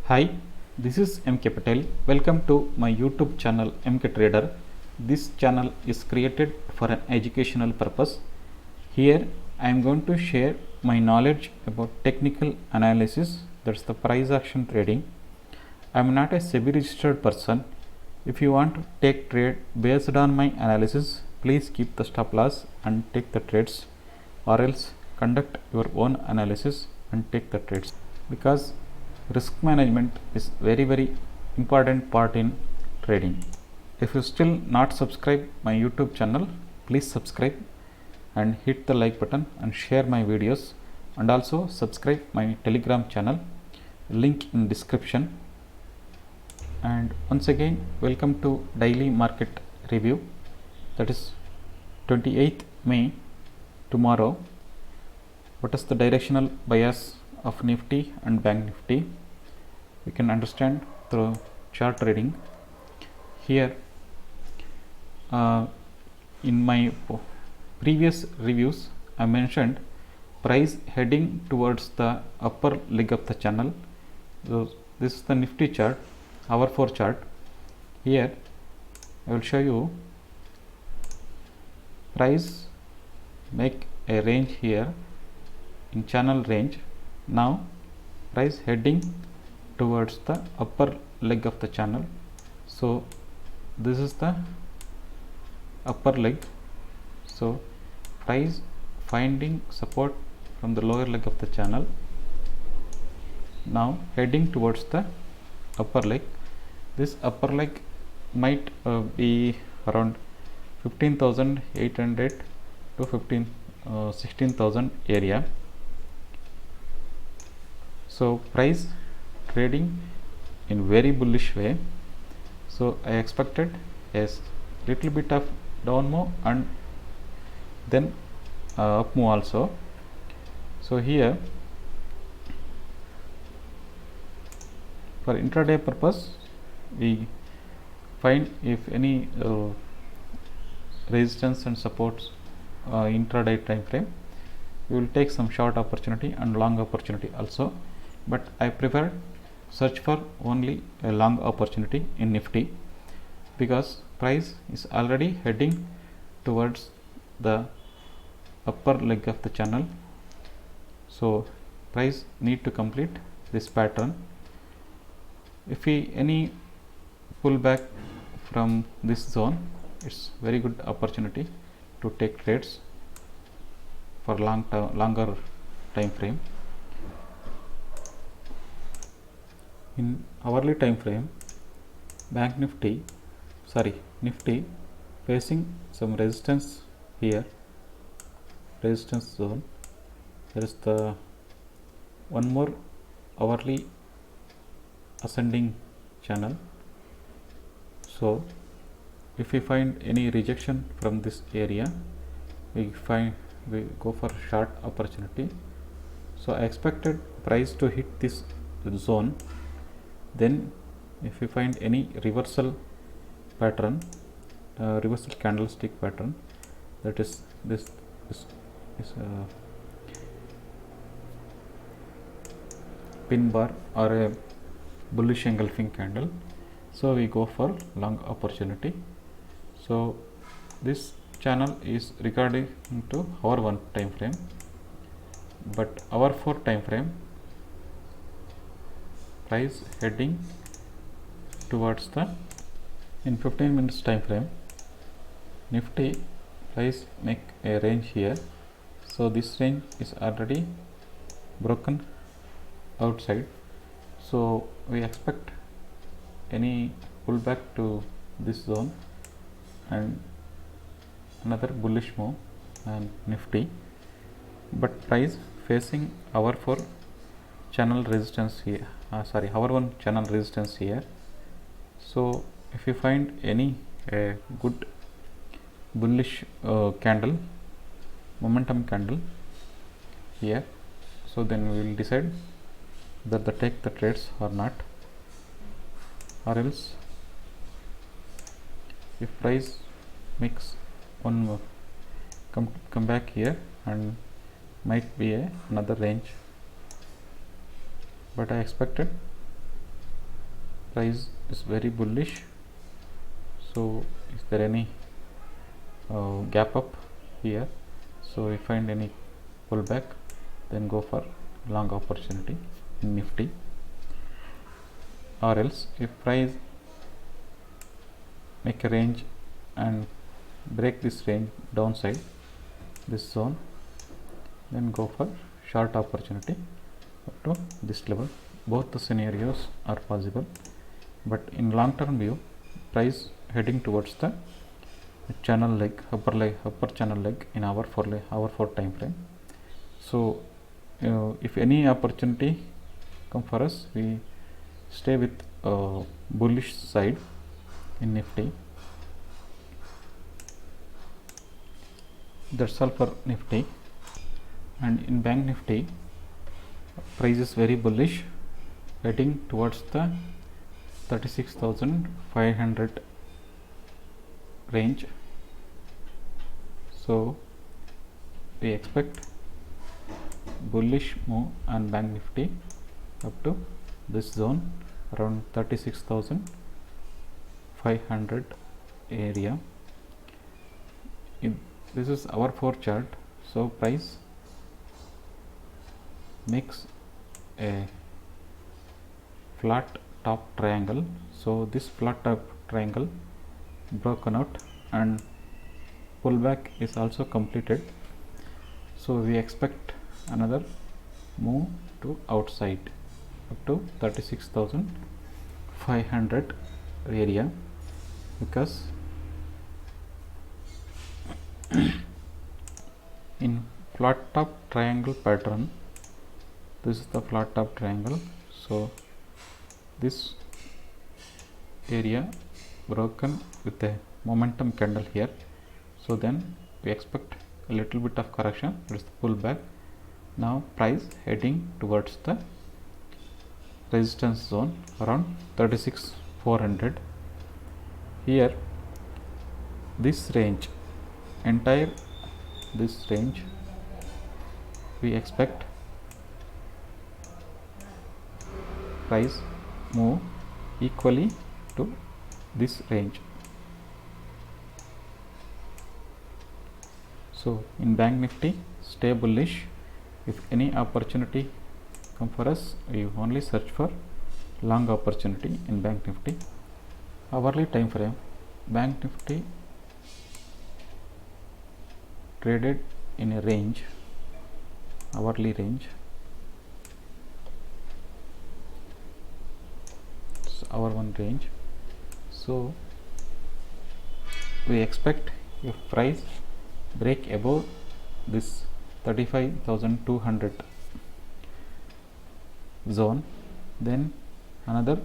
Hi, this is MK Patel. Welcome to my YouTube channel MK Trader. This channel is created for an educational purpose. Here I am going to share my knowledge about technical analysis, that's the price action trading. I am not a SEBI registered person. If you want to take trade based on my analysis, please keep the stop loss and take the trades, or else conduct your own analysis and take the trades, because risk management is very important part in trading. If you still not subscribe my YouTube channel, please subscribe and hit the like button and share my videos, and also subscribe my Telegram channel, link in description. And once again, welcome to daily market review, that is 28th May, tomorrow. What is the directional bias of Nifty and Bank Nifty? We can understand through chart trading. Here in my previous reviews I mentioned price heading towards the upper leg of the channel. So this is the Nifty chart, hour 4 chart. Here I will show you price make a range here in channel range. Now price heading towards the upper leg of the channel. So this is the upper leg. So price finding support from the lower leg of the channel, now heading towards the upper leg. This upper leg might be around 15,800 to 16,000 area. So price trading in very bullish way. So I expected a little bit of down move and then up move also. So here for intraday purpose, we find if any resistance and supports intraday time frame, we will take some short opportunity and long opportunity also, but I prefer search for only a long opportunity in Nifty, because price is already heading towards the upper leg of the channel. So price need to complete this pattern. If we any pullback from this zone, it's very good opportunity to take trades for longer time frame. In hourly time frame, Nifty facing some resistance here, resistance zone. There is the one more hourly ascending channel. So if we find any rejection from this area, we go for short opportunity. So I expected price to hit this zone. Then if we find any reversal pattern, reversal candlestick pattern, that is this pin bar or a bullish engulfing candle, so we go for long opportunity. So this channel is regarding to hour 1 time frame, but hour 4 time frame, price heading towards the in 15 minutes time frame, Nifty price make a range here. So this range is already broken outside, so we expect any pullback to this zone and another bullish move and Nifty, but price facing hour 4 channel resistance here, hour 1 channel resistance here. So if you find any good bullish candle, momentum candle here, so then we will decide that take the trades or not, or else if price makes one move, come back here and might be another range, but I expected price is very bullish. So is there any gap up here? So if find any pullback, then go for long opportunity in Nifty. Or else if price make a range and break this range downside, this zone, then go for short opportunity up to this level. Both the scenarios are possible, but in long term view, price heading towards the channel leg, upper channel leg in hour 4 time frame. So if any opportunity come for us, we stay with bullish side in Nifty. That's all for Nifty. And in Bank Nifty, price is very bullish, heading towards the 36,500 range. So we expect bullish move on Bank Nifty up to this zone around 36,500 area. This is our 4 chart. So price makes a flat top triangle. So this flat top triangle broken out and pullback is also completed. So we expect another move to outside up to 36,500 area, because in flat top triangle pattern, this is the flat top triangle. So this area broken with a momentum candle here. So then we expect a little bit of correction. It's the pullback. Now price heading towards the resistance zone around 36,400. Here this range, entire this range, we expect price move equally to this range. So in Bank Nifty, stay bullish. If any opportunity come for us, we only search for long opportunity in Bank Nifty. Hourly time frame, Bank Nifty traded in a range, hourly range. Our one range. So we expect if price break above this 35,200 zone, then another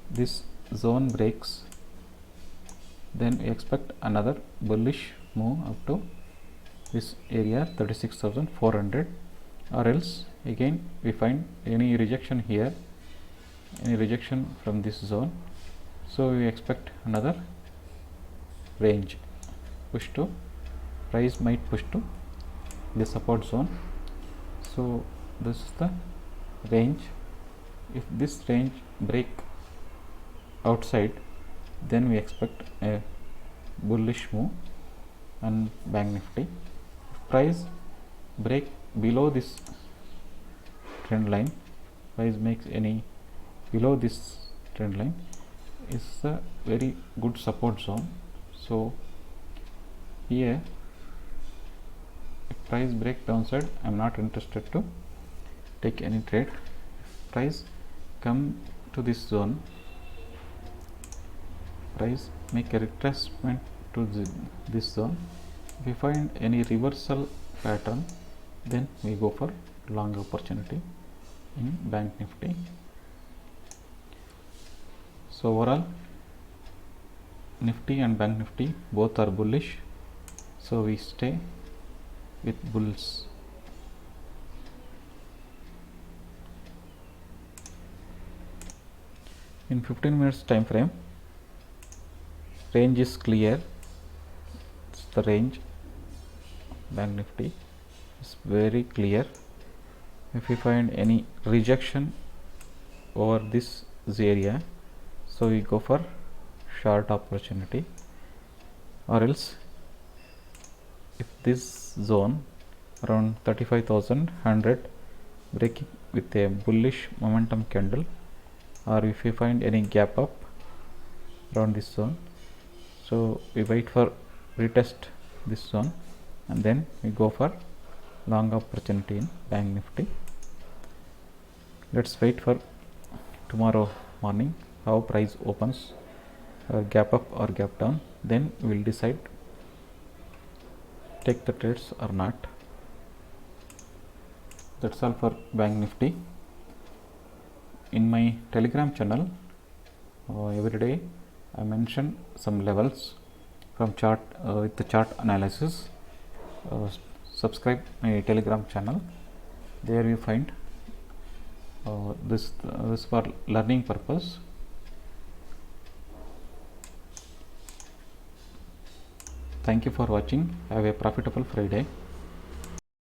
this zone breaks, then we expect another bullish move up to this area 36,400, or else again we find any rejection here, any rejection from this zone. So we expect another range push to, price might push to the support zone. So this is the range. If this range break outside, then we expect a bullish move on Bank Nifty. If price break below this trend line, price makes any below this trend line, is a very good support zone. So here if price break downside, I am not interested to take any trade. If price come to this zone, price make a retracement to this zone. If we find any reversal pattern, then we go for long opportunity in Bank Nifty. So overall, Nifty and Bank Nifty both are bullish, so we stay with bulls. In 15 minutes time frame, range is clear. It's the range. Bank Nifty is very clear. If we find any rejection over this area, so we go for short opportunity, or else if this zone around 35,100 breaking with a bullish momentum candle, or if we find any gap up around this zone, so we wait for retest this zone and then we go for long opportunity in Bank Nifty. Let's wait for tomorrow morning how price opens, gap up or gap down, then we will decide take the trades or not. That's all for Bank Nifty. In my Telegram channel, every day I mention some levels from chart with the chart analysis. Subscribe my Telegram channel. There you find this for learning purpose. Thank you for watching. Have a profitable Friday.